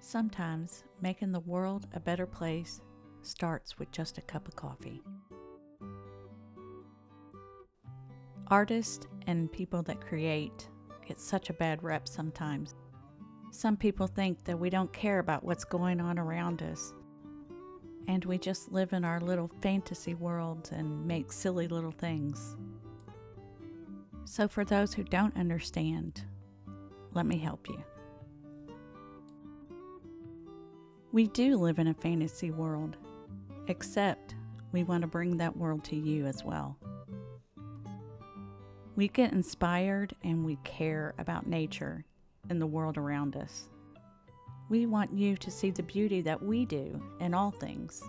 Sometimes making the world a better place starts with just a cup of coffee. Artists and people that create get such a bad rep sometimes. Some people think that we don't care about what's going on around us, and we just live in our little fantasy worlds and make silly little things. So for those who don't understand, let me help you. We do live in a fantasy world, except we want to bring that world to you as well. We get inspired and we care about nature and the world around us. We want you to see the beauty that we do in all things.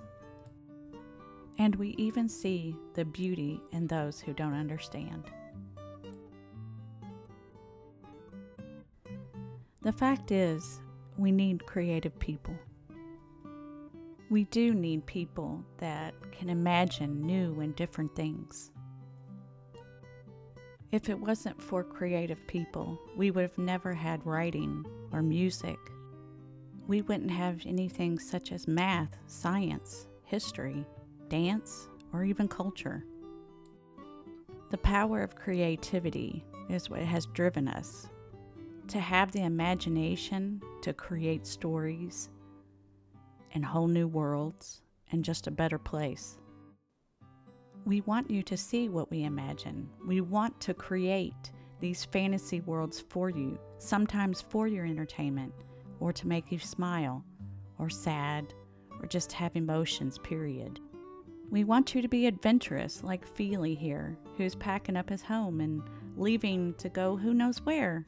And we even see the beauty in those who don't understand. The fact is, we need creative people. We do need people that can imagine new and different things. If it wasn't for creative people, we would have never had writing or music. We wouldn't have anything such as math, science, history, dance, or even culture. The power of creativity is what has driven us to have the imagination to create stories and whole new worlds and just a better place. We want you to see what we imagine. We want to create these fantasy worlds for you, sometimes for your entertainment, or to make you smile, or sad, or just have emotions, period. We want you to be adventurous, like Feely here, who's packing up his home and leaving to go who knows where.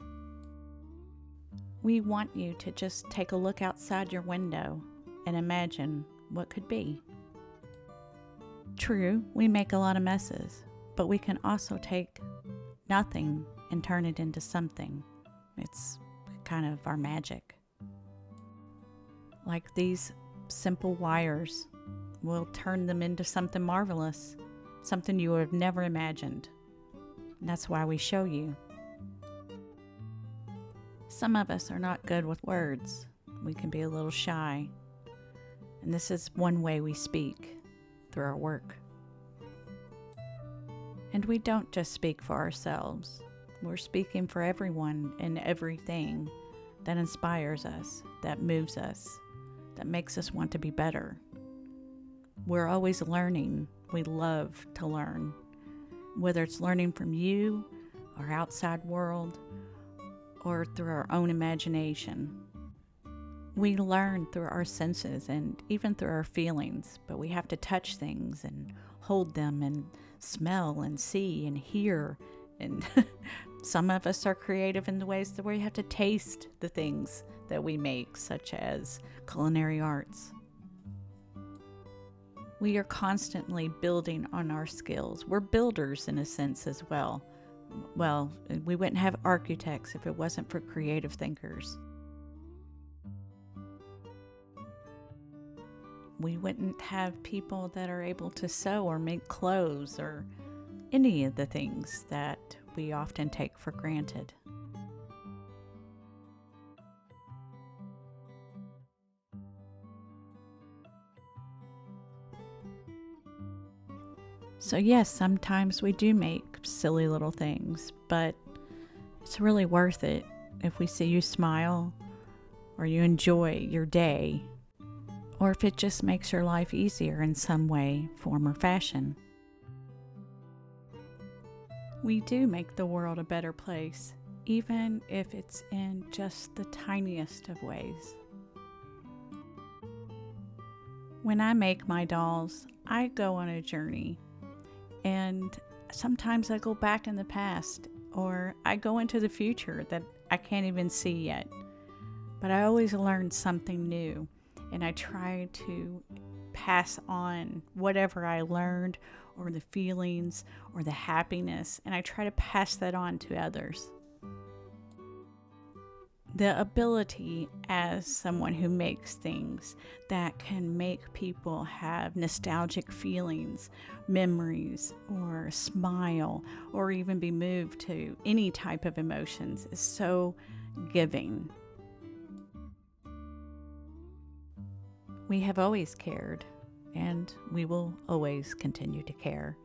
We want you to just take a look outside your window and imagine what could be. True, we make a lot of messes, but we can also take nothing and turn it into something. It's kind of our magic. Like these simple wires, we'll turn them into something marvelous, something you would have never imagined. And that's why we show you. Some of us are not good with words. We can be a little shy. And this is one way we speak, through our work. And we don't just speak for ourselves. We're speaking for everyone and everything that inspires us, that moves us, that makes us want to be better. We're always learning. We love to learn. Whether it's learning from you, our outside world, or through our own imagination. We learn through our senses and even through our feelings, but we have to touch things and hold them and smell and see and hear. And some of us are creative in the ways that we have to taste the things that we make, such as culinary arts. We are constantly building on our skills. We're builders in a sense as well. Well, we wouldn't have architects if it wasn't for creative thinkers. We wouldn't have people that are able to sew or make clothes or any of the things that we often take for granted. So yes, sometimes we do make silly little things, but it's really worth it if we see you smile or you enjoy your day, or if it just makes your life easier in some way, form, or fashion. We do make the world a better place, even if it's in just the tiniest of ways. When I make my dolls, I go on a journey. And sometimes I go back in the past, or I go into the future that I can't even see yet. But I always learn something new, and I try to pass on whatever I learned, or the feelings, or the happiness, and I try to pass that on to others. The ability as someone who makes things that can make people have nostalgic feelings, memories, or smile, or even be moved to any type of emotions is so giving. We have always cared, and we will always continue to care.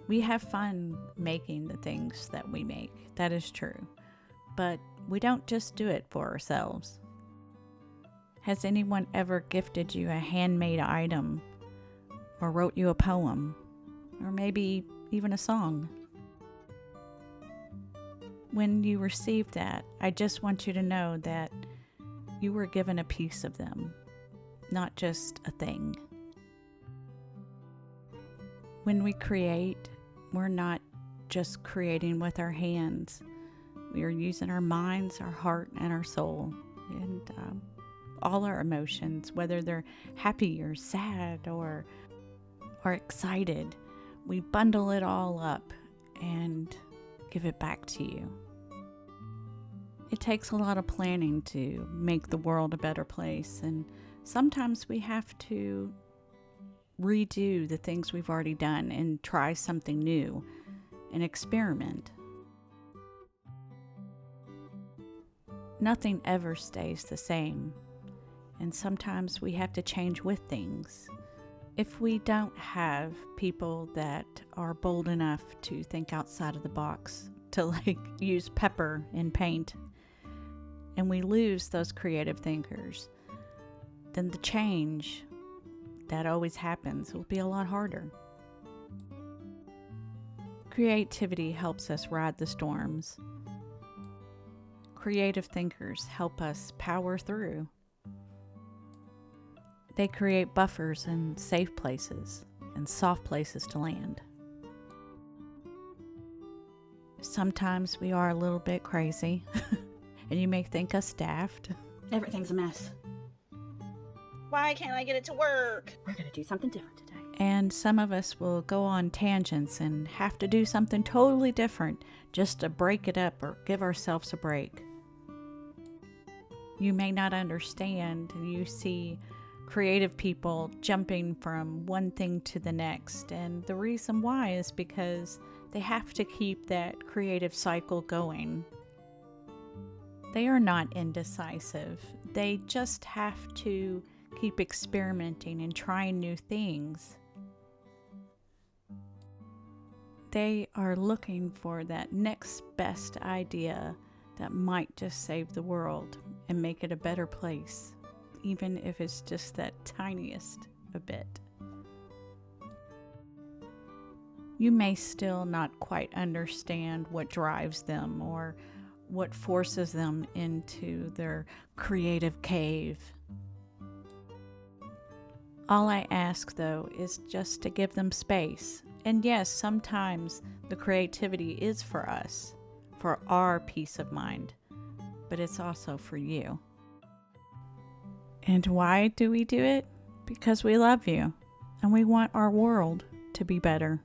We have fun making the things that we make, that is true, but we don't just do it for ourselves. Has anyone ever gifted you a handmade item, or wrote you a poem, or maybe even a song? When you receive that, I just want you to know that you were given a piece of them, not just a thing. When we create, we're not just creating with our hands. We are using our minds, our heart, and our soul, and all our emotions, whether they're happy or sad or excited. We bundle it all up and give it back to you. It takes a lot of planning to make the world a better place, and sometimes we have to redo the things we've already done and try something new and experiment. Nothing ever stays the same, and sometimes we have to change with things. If we don't have people that are bold enough to think outside of the box, to use pepper in paint, and we lose those creative thinkers, then the change that always happens will be a lot harder. Creativity helps us ride the storms. Creative thinkers help us power through. They create buffers and safe places and soft places to land. Sometimes we are a little bit crazy, and you may think us daft. Everything's a mess. Why can't I get it to work? We're going to do something different today. And some of us will go on tangents and have to do something totally different just to break it up or give ourselves a break. You may not understand. You see creative people jumping from one thing to the next, and the reason why is because they have to keep that creative cycle going. They are not indecisive. They just have to keep experimenting and trying new things. They are looking for that next best idea that might just save the world and make it a better place, even if it's just that tiniest a bit. You may still not quite understand what drives them or what forces them into their creative cave. All I ask, though, is just to give them space. And yes, sometimes the creativity is for us, for our peace of mind, but it's also for you. And why do we do it? Because we love you, and we want our world to be better.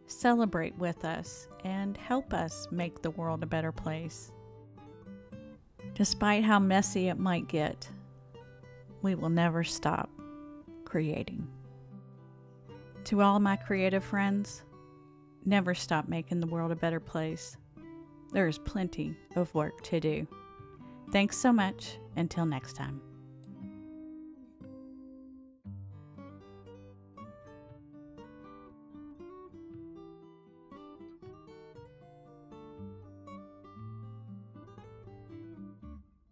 Celebrate with us and help us make the world a better place. Despite how messy it might get, we will never stop creating. To all my creative friends, never stop making the world a better place. There is plenty of work to do. Thanks so much. Until next time.